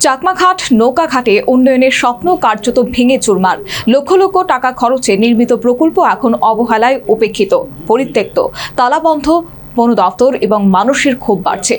চাকমাঘাট নৌকাঘাটে উন্নয়নের স্বপ্ন কার্যত ভেঙে চুরমার। লক্ষ লক্ষ টাকা খরচে নির্মিত প্রকল্প এখন অবহেলায় উপেক্ষিত, পরিত্যক্ত, তালাবন্ধ। বন দপ্তর এবং মানুষের ক্ষোভ বাড়ছে।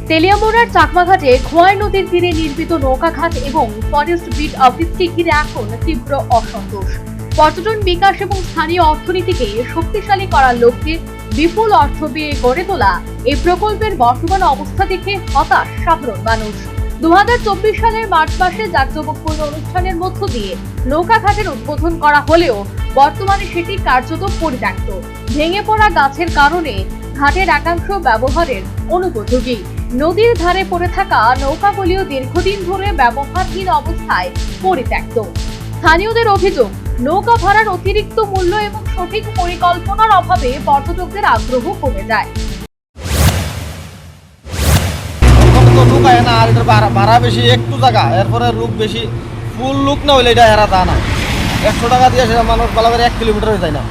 তেলিয়ামুড়ার চাকমাঘাটে খোয়াই নদীর তীরে নির্মিত নৌকাঘাট এবং ফরেস্ট বিট অফিসকে ঘিরে এখন তীব্র অসন্তোষ। পর্যটন বিকাশ এবং স্থানীয় অর্থনীতিকে শক্তিশালী করার লক্ষ্যে বিপুল অর্থ ব্যয়ে গড়ে তোলা এই প্রকল্পের বর্তমান অবস্থা দেখে হতাশ সাধারণ মানুষ। 2024 সালের মার্চ মাসে জাঁকজমকপূর্ণ অনুষ্ঠানের মধ্য দিয়ে নৌকাঘাটের উদ্বোধন করা হলেও বর্তমানে সেটি কার্যত পরিত্যক্ত। ভেঙে পড়া গাছের কারণে ঘাটের একাংশ ব্যবহারের অনুপযোগী। নদীর ধারে পড়ে থাকা নৌকাগুলিও দীর্ঘদিন ধরে ব্যবহারহীন অবস্থায় পরিত্যক্ত। স্থানীয়দের অভিযোগ, নৌকা ভাড়ার অতিরিক্ত মূল্য এবং সঠিক পরিকল্পনার অভাবে পর্যটকদের আগ্রহ কমে যায়। ভাড়া বেশি, একটু জায়গা, এরপরে লুক বেশি, ফুল লুক না হইলে এটা হেরা তা না। 100 টাকা দিয়ে সেটা মানুষ বালাবারে 1 কিলোমিটার হয়ে যায় না,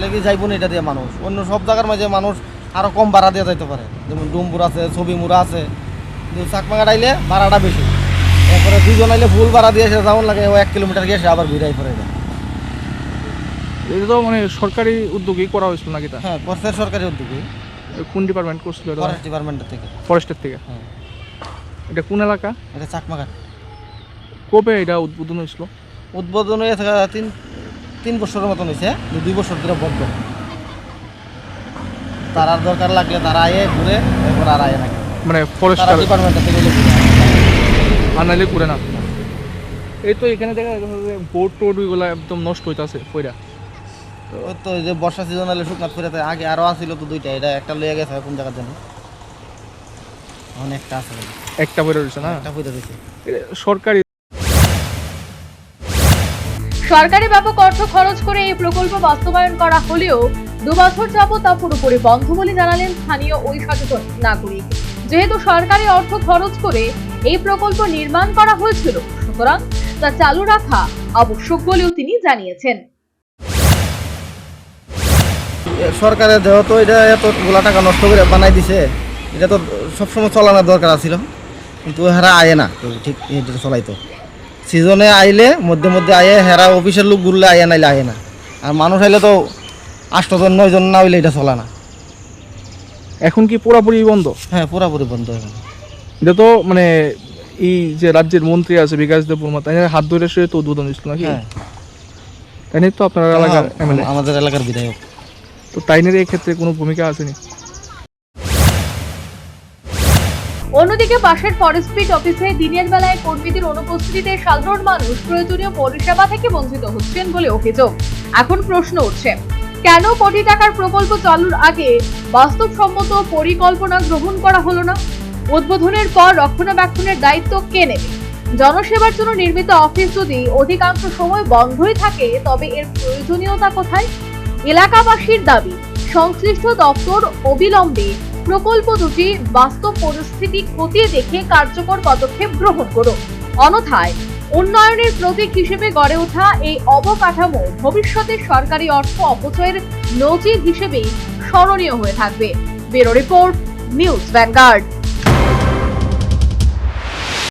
লেগে যাইব না এটা দিয়ে মানুষ। অন্য সব জায়গার মাঝে মানুষ আরো কম ভাড়া দিয়ে যাইতে পারে, যেমন ডুমপুর আছে, ছবিমুড়া আছে। কিন্তু চাকমাঘাট আইলে ভাড়াটা বেশি, এরপরে 2 জন আইলে ফুল ভাড়া দিয়ে সে যেমন লাগে 1 কিলোমিটার গিয়ে সে আবার ঘুরাই পড়ে যায়। এটা তো মানে সরকারি উদ্যোগই করা হয়েছিল নাকি? তা হ্যাঁ, করছে সরকারি উদ্যোগে। কোন ডিপার্টমেন্ট করছিল? ফরেস্ট ডিপার্টমেন্টের থেকে। ফরেস্টের থেকে? হ্যাঁ। এটা কোন এলাকা? এটা চাকমাঘাট। কবে এটা উদ্বোধন হয়েছিল? উদ্বোধন হয়ে থাকা 3 বছরের মতন হয়েছে, 2 বছর ধরে বন্ধ। তার আর দরকার লাগলে তারা আয়ে ঘুরে, এরপর আর আয়ে নাকি মানে ফরেস্ট ডিপার্টমেন্টের থেকে আনাইলে ঘুরে না। এই তো এখানে দেখা যাচ্ছে বোট টোট ওইগুলো একদম নষ্ট হইতাছে পয়রা। ওই তো যে বর্ষা সিজন হলে শুকনাথ ফেরে আগে আরও আসছিল তো 2টা, এটা একটা লইয়া গেছে কোন জায়গার জন্য, অনেকটা আছে, একটা পয়রা রয়েছে না, একটা পয়রা রয়েছে। সরকারি ব্যাপক অর্থ খরচ করে এই প্রকল্প বাস্তবায়ন করা হলেও 2 বছর যাবত তা পুরোপুরি বন্ধ বলে জানালেন স্থানীয় ওই সচেতন নাগরিক। যেহেতু সরকারি অর্থ খরচ করে এই প্রকল্প নির্মাণ করা হয়েছিল, সুতরাং তা চালু রাখা আবশ্যক বলেও তিনি জানিয়েছেন। সরকারের যেহেতু এটা এতগুলা টাকা নষ্ট করে বানাই দিছে, এটা তো সবসময় চলানোর দরকার ছিল, কিন্তু হেরা আয়ে না তো ঠিক এটা চলাইতো। সিজনে আইলে মধ্যে মধ্যে আয়ে, হেরা অফিসের লোক ঘুরলে আয়ে, নাইলে আয়ে না। আর মানুষ আইলে তো 8 জন 9 জন না হইলে এটা চলে না। এখন কি পুরোপুরি বন্ধ? হ্যাঁ, পুরোপুরি বন্ধ এখন। এটা তো মানে এই যে রাজ্যের মন্ত্রী আছে বিকাশ দেববর্মা, তাই হাত ধরে সে তো উদ্বোধন হয়েছিল নাকি? হ্যাঁ, তাই তো আপনার এলাকার এমএলএ, আমাদের এলাকার বিধায়ক। তো তাইনের এই ক্ষেত্রে কোনো ভূমিকা আসেনি? অন্যদিকে পাশের ফরেস্ট বিট অফিসে দিনের বেলায় কর্মীদের অনুপস্থিতিতে সাধারণ মানুষ প্রয়োজনীয় পরিষেবা থেকে বঞ্চিত হচ্ছেন বলে অভিযোগ। এখন প্রশ্ন উঠছে, কেন কোটি টাকার প্রকল্প চালুর আগে বাস্তবসম্মত পরিকল্পনা গ্রহণ করা হলো না? উদ্বোধনের পর রক্ষণাবেক্ষণের দায়িত্ব কে নেবে? জনসেবার জন্য নির্মিত অফিস যদি অধিকাংশ সময় বন্ধই থাকে, তবে এর প্রয়োজনীয়তা কোথায়? এলাকাবাসীর দাবি, সংশ্লিষ্ট দপ্তর অবিলম্বে প্রকল্প দুটি বাস্তব পরিস্থিতি খতিয়ে দেখে কার্যকর পদক্ষেপ গ্রহণ করুন। অন্যথায় উন্নয়নের প্রতীক হিসেবে গড়ে ওঠা এই অবকাঠামো ভবিষ্যতে সরকারি অর্থ অপচয়ের নজির হিসেবে স্মরণীয় হয়ে থাকবে। Bureau report, news vanguard.